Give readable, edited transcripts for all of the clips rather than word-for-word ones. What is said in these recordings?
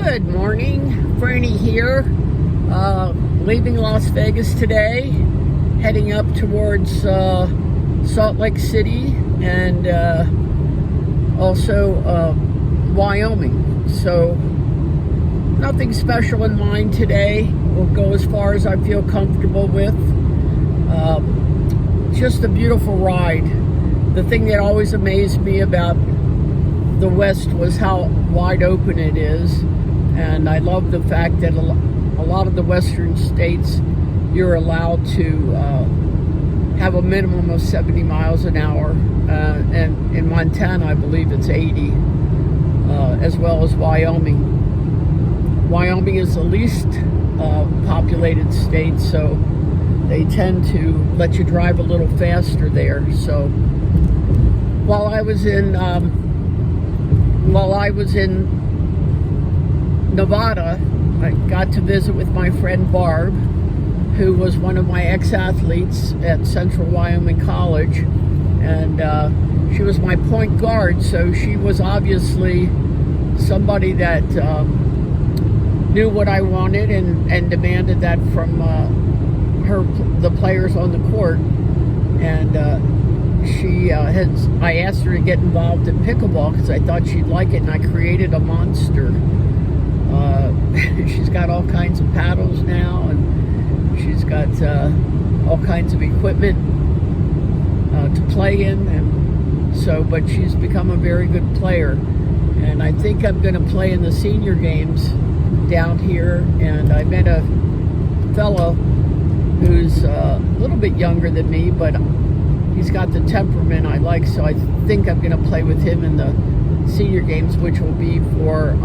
Good morning, Franny here, leaving Las Vegas today, heading up towards Salt Lake City and also Wyoming. So nothing special in mind today. We'll go as far as I feel comfortable with. Just a beautiful ride. The thing that always amazed me about the West was how wide open it is, and I love the fact that a lot of the western states you're allowed to have a minimum of 70 miles an hour, and in Montana I believe it's 80, as well as Wyoming. Wyoming is the least populated state, so they tend to let you drive a little faster there. So while I was in Nevada, I got to visit with my friend Barb, who was one of my ex-athletes at Central Wyoming College, and she was my point guard, so she was obviously somebody that knew what I wanted and demanded that from the players on the court. And I asked her to get involved in pickleball because I thought she'd like it, and I created a monster. She's got all kinds of paddles now, and she's got all kinds of equipment to play in, and so, but she's become a very good player. And I think I'm going to play in the senior games down here, and I met a fellow who's a little bit younger than me, but he's got the temperament I like, so I think I'm going to play with him in the senior games, which will be for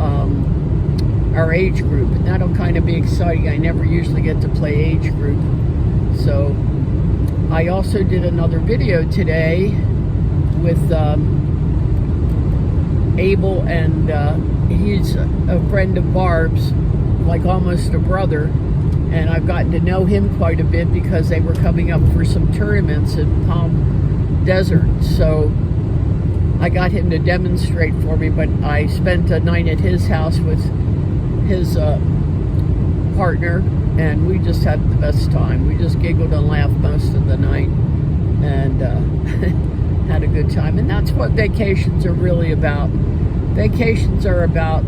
our age group, and that'll kind of be exciting. I never usually get to play age group. So I also did another video today with Abel, and he's a friend of Barb's, like almost a brother, and I've gotten to know him quite a bit because they were coming up for some tournaments in Palm Desert. So I got him to demonstrate for me, but I spent a night at his house with his partner, and we just had the best time. We just giggled and laughed most of the night, and had a good time. And that's what vacations are really about. Vacations are about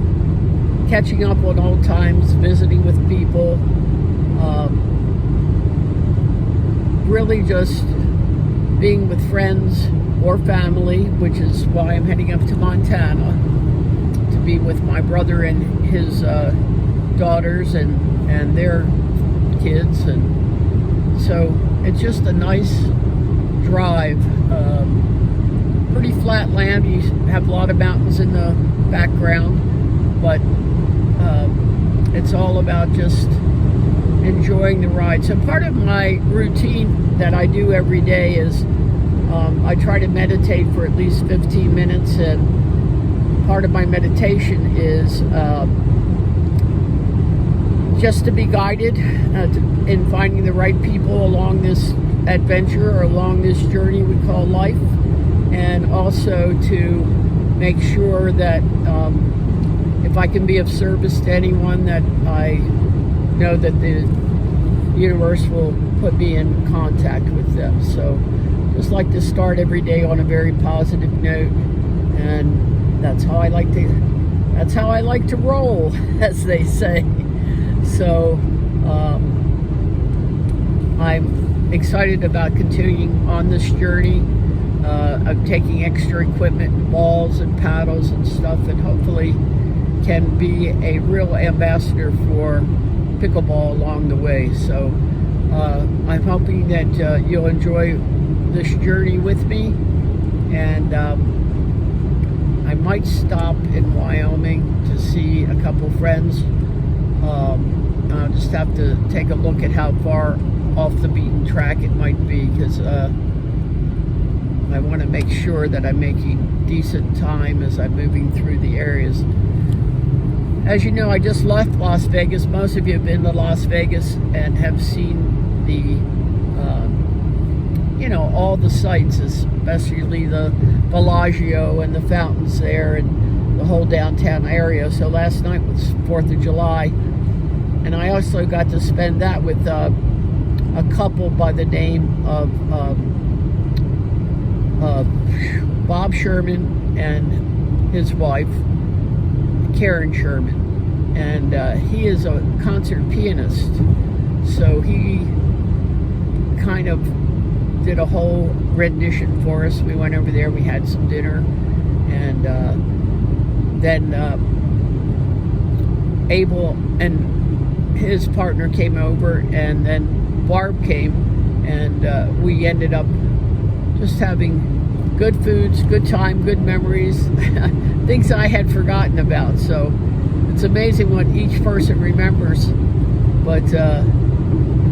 catching up on old times, visiting with people, really just being with friends or family, which is why I'm heading up to Montana to be with my brother and his daughters and their kids. And so it's just a nice drive. Pretty flat land. You have a lot of mountains in the background, but it's all about just enjoying the ride. So part of my routine that I do every day is I try to meditate for at least 15 minutes, and part of my meditation is just to be guided in finding the right people along this adventure or along this journey we call life, and also to make sure that if I can be of service to anyone, that I know that the universe will put me in contact with them. So just like to start every day on a very positive note, and that's how I like to roll, as they say. So I'm excited about continuing on this journey of taking extra equipment, balls and paddles and stuff, and hopefully can be a real ambassador for pickleball along the way. So I'm hoping that you'll enjoy this journey with me, and I might stop in Wyoming to see a couple friends. I'll just have to take a look at how far off the beaten track it might be, because I want to make sure that I'm making decent time as I'm moving through the areas. As you know, I just left Las Vegas. Most of you have been to Las Vegas and have seen the all the sights, especially the Bellagio and the fountains there, and the whole downtown area. So last night was 4th of July, and I also got to spend that with a couple by the name of Bob Sherman and his wife, Karen Sherman. And he is a concert pianist. So he kind of did a whole rendition for us. We went over there, we had some dinner, and then Abel and his partner came over, and then Barb came, and we ended up just having good foods, good time, good memories, things I had forgotten about. So it's amazing what each person remembers. But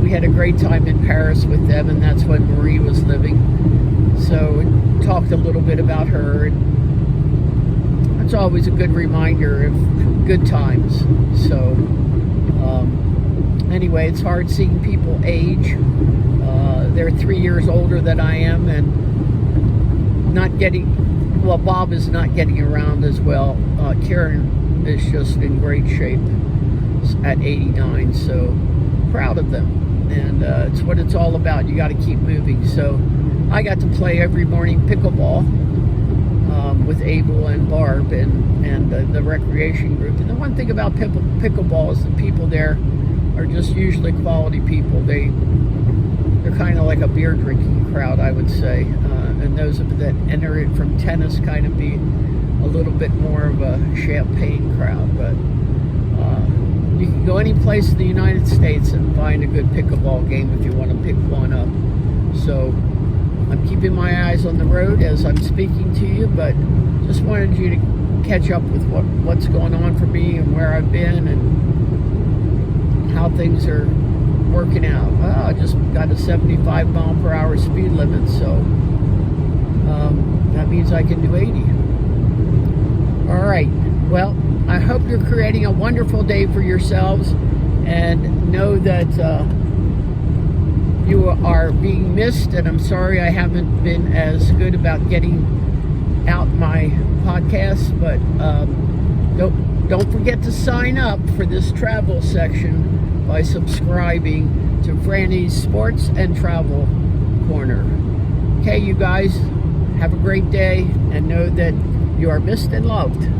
we had a great time in Paris with them, and that's when Marie was living. So we talked a little bit about her, and it's always a good reminder of good times. So anyway, it's hard seeing people age. They're 3 years older than I am, and not getting, well, Bob is not getting around as well. Karen is just in great shape at 89, so proud of them. And it's what it's all about. You got to keep moving. So I got to play every morning pickleball with Abel and Barb and the recreation group. And the one thing about pickleball is the people there are just usually quality people. They're kind of like a beer drinking crowd, I would say. And those that enter it from tennis kind of be a little bit more of a champagne crowd. But you can go any place in the United States and find a good pickleball game if you want to pick one up. So I'm keeping my eyes on the road as I'm speaking to you, but just wanted you to catch up with what's going on for me and where I've been and how things are working out. Well, I just got a 75 mile per hour speed limit, so that means I can do 80. All right. Well, I hope you're creating a wonderful day for yourselves, and know that you are being missed. And I'm sorry I haven't been as good about getting out my podcast, but don't forget to sign up for this travel section by subscribing to Franny's Sports and Travel Corner. Okay, you guys, have a great day, and know that you are missed and loved.